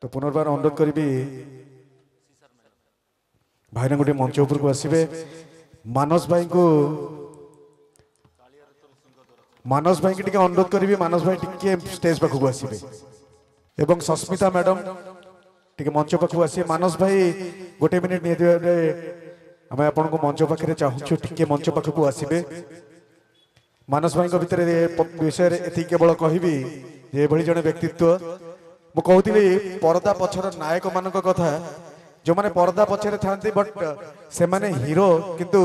तो पुनर्बार अनुरोध करी भाईना गोटे मंच उपरको आसबे मानस भाई को अनुरोध करी मानस भाई टिके स्टेज पाखक आसबे एवं सस्मिता मैडम टिके मंच पाखक आस मानस भाई गोटे मिनिट नहीं आम आपण को मंच पाखे चाहूँ टिके मंच पाखक आसबे मानस भाई भितर विषय ये केवल कहबी ये जड़े व्यक्तित्व मु कहती परदा पछर नायक मान कथा जो माने परदा पछरे थांती बट से माने हीरो किंतु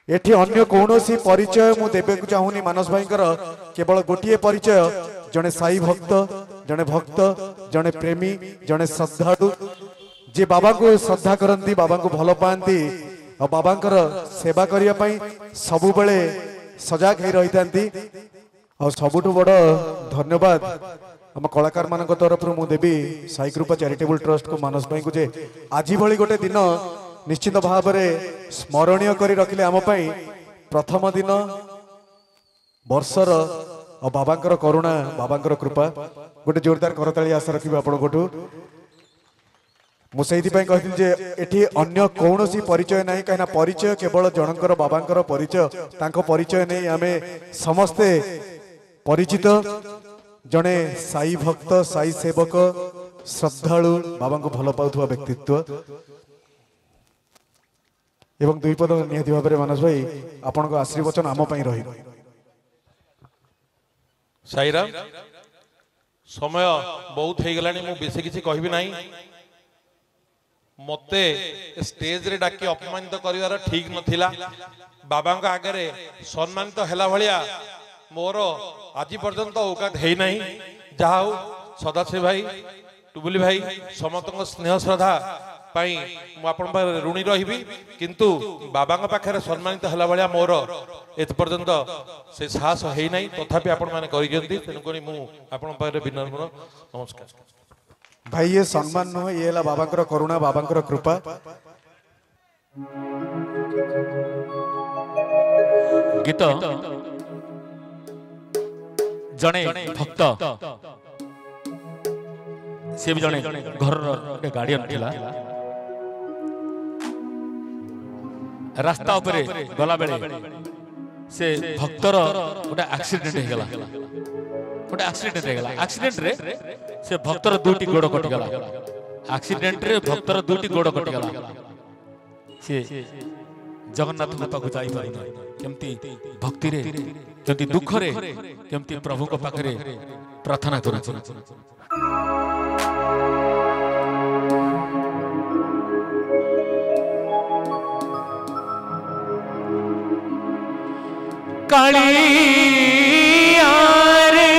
एठी अन्य कौनसी परिचय मु देबे को चाहूनी मानस भाई केवल गोटे परिचय जड़े साई भक्त जड़े भक्त जड़े प्रेमी जड़े श्रद्धालु जे बाबा को श्रद्धा करती बाबा को भल पाती और बाबा सेवा करने सबु बेले सजग हो रही और सबुठ बड़ धन्यवाद आम कलाकार मान तरफ मुझे देवी साई कृपा चैरिटेबल ट्रस्ट को मानस भाई को जे आज भली गोटे दिन निश्चित भाव में स्मरणीय कर रखिले आम प्रथम दिन वर्षर और बाबांकर करुणा बाबांकर कृपा गोटे जोरदार करताली आशा रखिए आपठू मुझे कहती जे एठी अन्य कौनसी परिचय नहीं कहीं परिचय केवल जनकर बाबांकर परिचय तांको परिचय नहीं आमे समस्ते परिचित जड़े साई भक्त साई सेवक श्रद्धालु बाबा को भल पाउथुवा व्यक्तित्व एवं दुई पद निहाती भाव में मानस भाई आपण को आशीर्वचन आम रही साईराम समय बहुत हो गला बेसी किसी कहबी नहीं मते स्टेज रे डाकी अपमानित करिवार ठीक नथिला बाबा आगे सम्मानित हेला भलिया मोर आज पर्यंत औकात है नहीं जहा सदाशिव भाई टुबुली भाई समस्त स्नेह श्रद्धा मुझे ऋणी रही किंतु बाबा पाखे सम्मानित है भाया मोर एत पर्यंत से साहस है नहीं तथापि आपण मैंने तेणुक मुझे विनम्र नमस्कार भाई ये सम्मान नुह ये बाबा करुणा बाबा कृपा गीत जने भक्त से भी जने घर गार्डियन थिला रास्ता उपरे गला बेले से भक्तर गोटे एक्सीडेंट हो गला गोटे एक्सीडेंट हो गला एक्सीडेंट रे से भक्तर दुटी गोड़ कटि गला एक्सीडेंट रे भक्तर दुटी गोड़ कटि गला से जगन्नाथ पाखु जाई पारिना केमती भक्ति रे केमती दुख रे केमती प्रभु को पाखरे प्रार्थना करू कालिया रे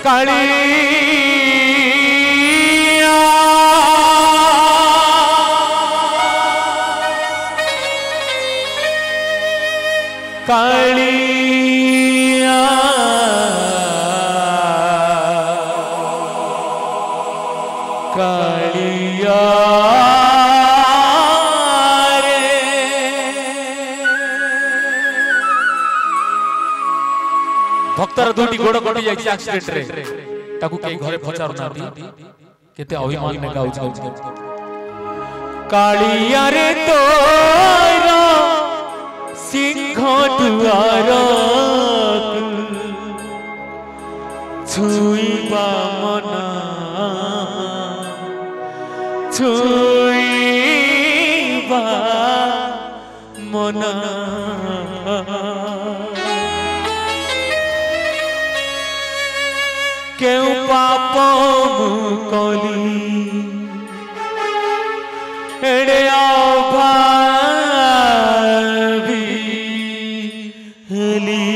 कालिया कालिया कालिया रे भक्तर दुटी गोड़ कटि जाय एक्सीडेंट रे ताकू के घरे पचारू नाती केते अभिमान ने गाउ छ कालिया रे तोरा सिंह दुआर छुईबा मना छुईबा मना क्यों पाप मुकली एड़े अभावी हली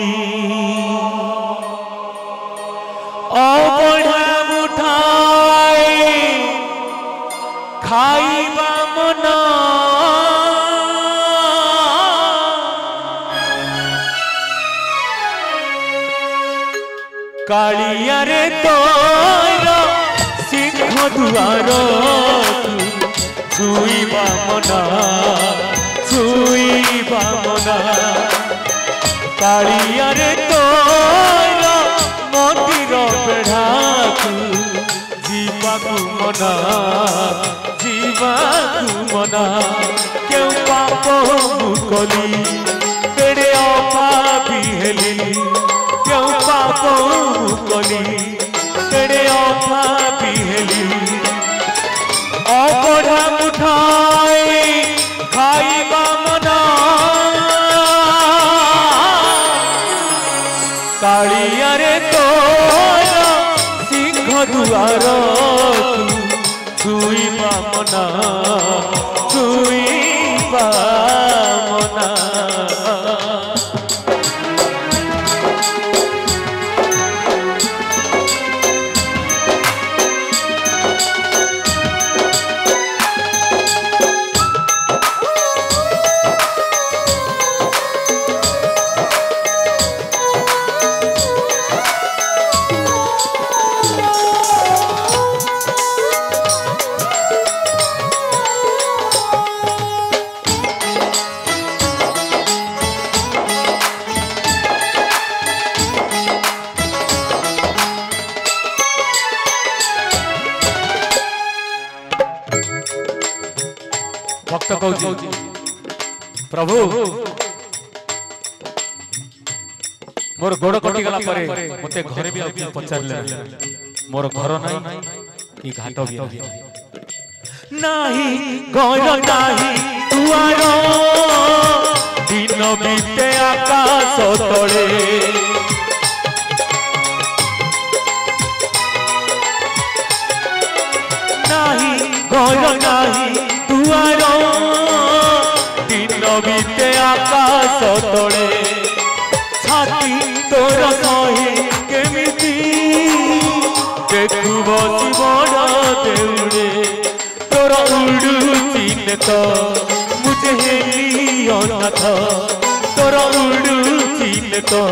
अबढ़ा मुठाए खाइबा मना कालिया रे तोर सिंह दुआर छुईबा मना छुईबा मना कालिया रे तोर मंदिर बेढ़ाकू जीवाकू मना जीवाकू मना क्यों पाप कली तेरे अपापी हेली क्यों पाप कली तेरे अपापी हेली अबढ़ा मुठाई खाइबा मना कालिया रे तोर सिंह दुआर छुईबा मना छुईबा मना भक्त कहूँ प्रभु मोर गोड़ कटिगला मते घरे भी आउ पचारे मोर घर नहीं कि घाट भी नहीं घर नहीं दुआर दिन बीते आकाश तले नहीं घर नहीं दुआर दिन बीते आकाश तले छाती तोर सहे केमिति देखु बसी बड़ देउरे तोर उड़ुची तो मुझे हेली अनाथ तोर उड़ुची तो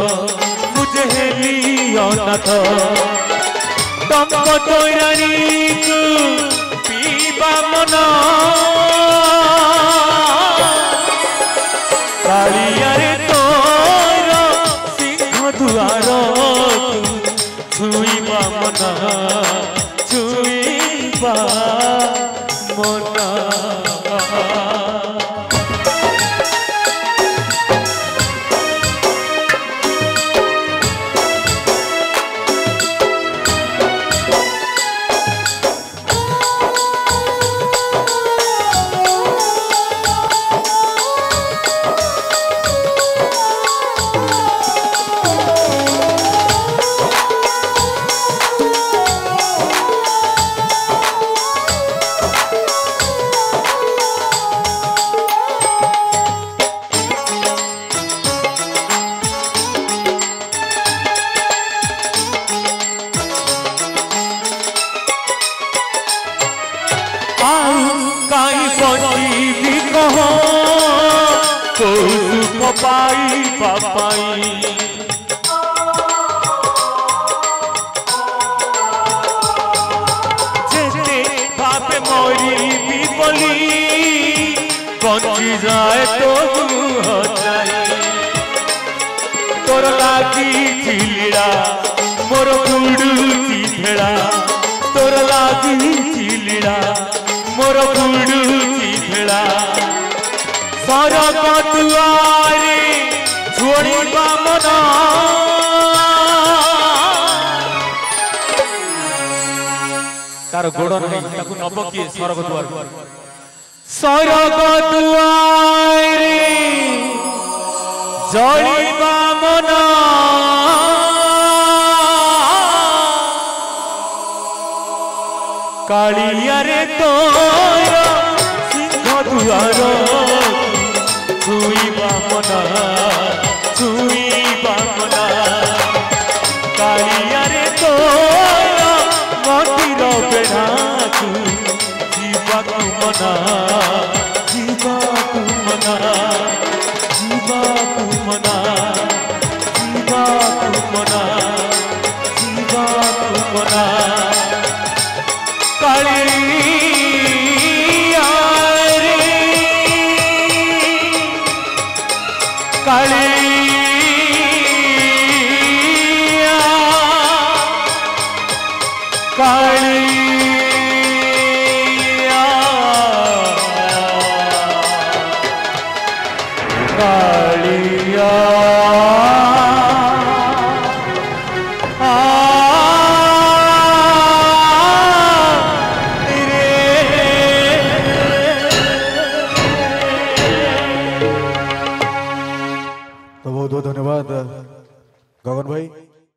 मुझे हेली अनाथ टंक तोरानी पीबा मना कालिया रे तोर सिंह दुआर छुईबा मना छुईबा मना पाई पाई जेते भावे मोरी भी बोली बंची जाए तो तोर लागी चिलिड़ा मोर गुड़ुची भेड़ा तोर लागी चिलिड़ा मोर गुड़ुची भेड़ा सरग दुआरे छोड़ीबा मना तार गोड़ नहीं ताकू नब किए सरग दुआर सरग दुआरे जड़ीबा मना कालिया रे तोर सिंह दुआर छुईबा मना छुईबा मना कालिया रे तोर मंदिर बेढ़ाकू जीवाकू मना जीवाकू मना जीवाकू मना जीवाकू मना जीवाकू मना कालिया रे काली